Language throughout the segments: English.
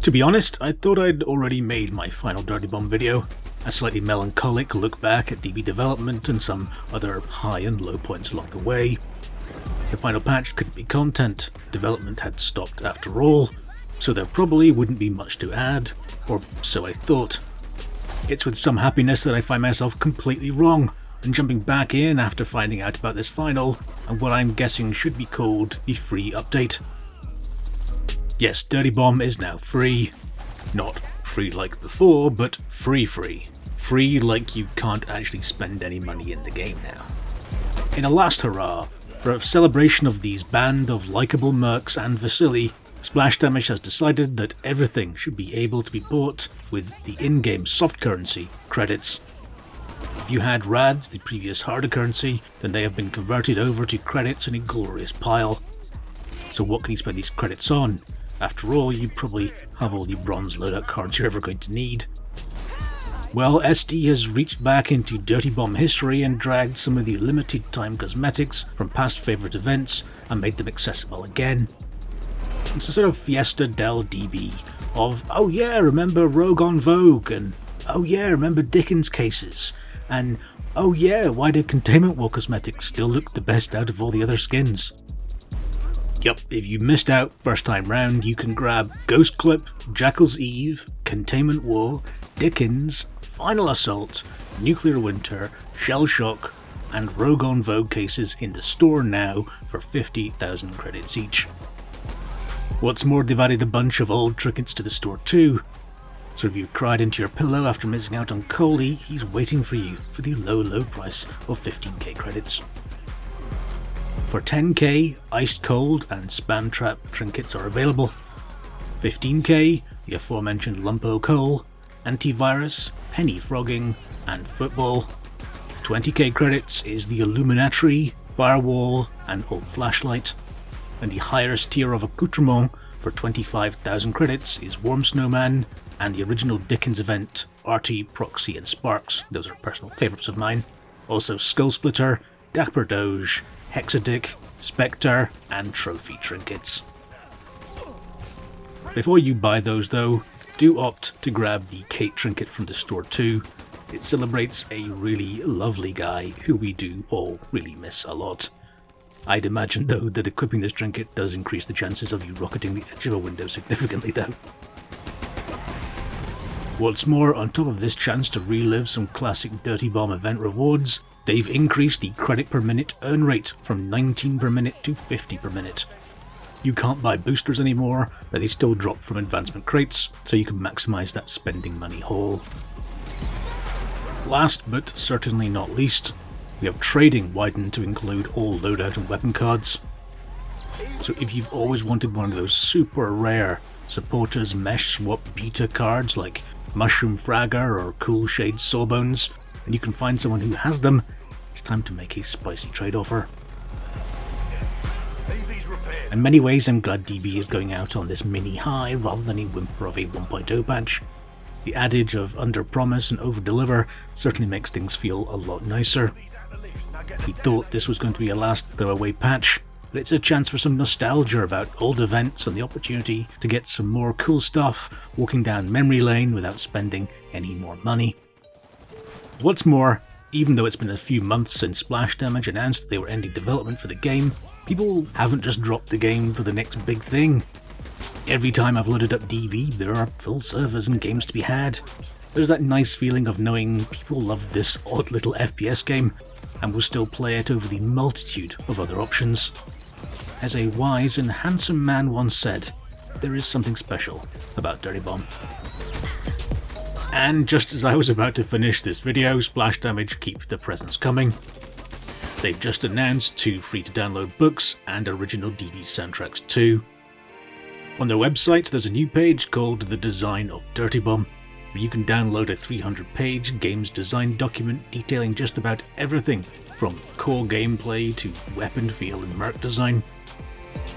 To be honest, I thought I'd already made my final Dirty Bomb video, a slightly melancholic look back at DB development and some other high and low points along the way. The final patch couldn't be content, development had stopped after all, so there probably wouldn't be much to add, or so I thought. It's with some happiness that I find myself completely wrong, and jumping back in after finding out about this final, and what I'm guessing should be called the free update. Yes, Dirty Bomb is now free. Not free like before, but free. Free like you can't actually spend any money in the game now. In a last hurrah, for a celebration of these band of likeable mercs and Vasily, Splash Damage has decided that everything should be able to be bought with the in-game soft currency, credits. If you had RADs, the previous harder currency, then they have been converted over to credits in a glorious pile. So what can you spend these credits on? After all, you probably have all the bronze loadout cards you're ever going to need. Well, SD has reached back into Dirty Bomb history and dragged some of the limited time cosmetics from past favourite events and made them accessible again. It's a sort of Fiesta del DB of, oh yeah, remember Rogue on Vogue, and oh yeah, remember Dickens cases, and oh yeah, why did Containment War cosmetics still look the best out of all the other skins? Yup, if you missed out first time round, you can grab Ghost Clip, Jackal's Eve, Containment War, Dickens, Final Assault, Nuclear Winter, Shell Shock, and Rogue on Vogue cases in the store now for 50,000 credits each. What's more, they've added a bunch of old trinkets to the store too. So if you cried into your pillow after missing out on Coley, he's waiting for you for the low price of 15k credits. For 10k, Iced Cold and Spam Trap trinkets are available. 15k, the aforementioned Lumpo Coal, Antivirus, Penny Frogging, and Football. 20k credits is the Illuminatory, Firewall, and Old Flashlight. And the highest tier of accoutrement for 25,000 credits is Warm Snowman and the original Dickens event, Artie, Proxy, and Sparks. Those are personal favourites of mine. Also Skull Splitter, Dapper Doge, Hexadick, Spectre, and Trophy trinkets. Before you buy those though, do opt to grab the Kate trinket from the store too. It celebrates a really lovely guy who we do all really miss a lot. I'd imagine though that equipping this trinket does increase the chances of you rocketing the edge of a window significantly though. What's more, on top of this chance to relive some classic Dirty Bomb event rewards, they've increased the credit per minute earn rate from 19 per minute to 50 per minute. You can't buy boosters anymore, but they still drop from advancement crates, so you can maximise that spending money haul. Last but certainly not least, we have trading widened to include all loadout and weapon cards. So if you've always wanted one of those super rare Supporters Mesh Swap Beta cards like Mushroom Fragger or Cool Shade Sawbones, and you can find someone who has them, it's time to make a spicy trade offer. In many ways, I'm glad DB is going out on this mini high rather than a whimper of a 1.0 patch. The adage of under-promise and over-deliver certainly makes things feel a lot nicer. We thought this was going to be a last throwaway patch, but it's a chance for some nostalgia about old events and the opportunity to get some more cool stuff walking down memory lane without spending any more money. What's more, even though it's been a few months since Splash Damage announced that they were ending development for the game, people haven't just dropped the game for the next big thing. Every time I've loaded up DB, there are full servers and games to be had. There's that nice feeling of knowing people love this odd little FPS game and will still play it over the multitude of other options. As a wise and handsome man once said, there is something special about Dirty Bomb. And just as I was about to finish this video, Splash Damage keep the presents coming. They've just announced 2 free-to-download books and original DB soundtracks too. On their website there's a new page called The Design of Dirty Bomb, where you can download a 300-page games design document detailing just about everything from core gameplay to weapon feel and merc design.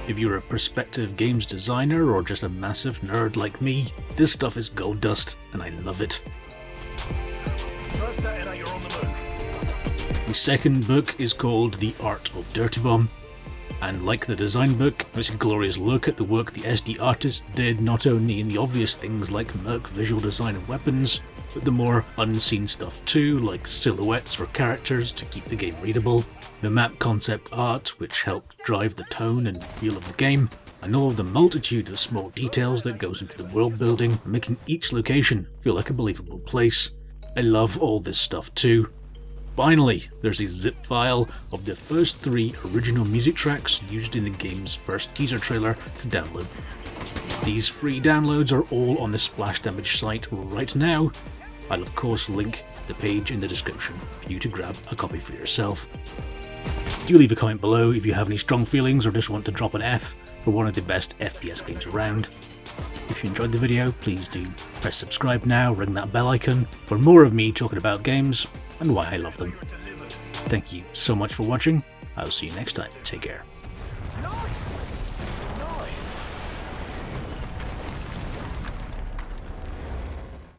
If you're a prospective games designer or just a massive nerd like me, this stuff is gold dust and I love it. The second book is called The Art of Dirty Bomb. And like the design book, it's a glorious look at the work the SD artists did, not only in the obvious things like Merc visual design and weapons, but the more unseen stuff too, like silhouettes for characters to keep the game readable, the map concept art which helped drive the tone and feel of the game, and all of the multitude of small details that goes into the world building, making each location feel like a believable place. I love all this stuff too. Finally, there's a zip file of the first 3 original music tracks used in the game's first teaser trailer to download. These free downloads are all on the Splash Damage site right now. I'll of course link the page in the description for you to grab a copy for yourself. Do leave a comment below if you have any strong feelings or just want to drop an F for one of the best FPS games around. If you enjoyed the video, please do press subscribe now, ring that bell icon for more of me talking about games and why I love them. Thank you so much for watching. I'll see you next time. Take care.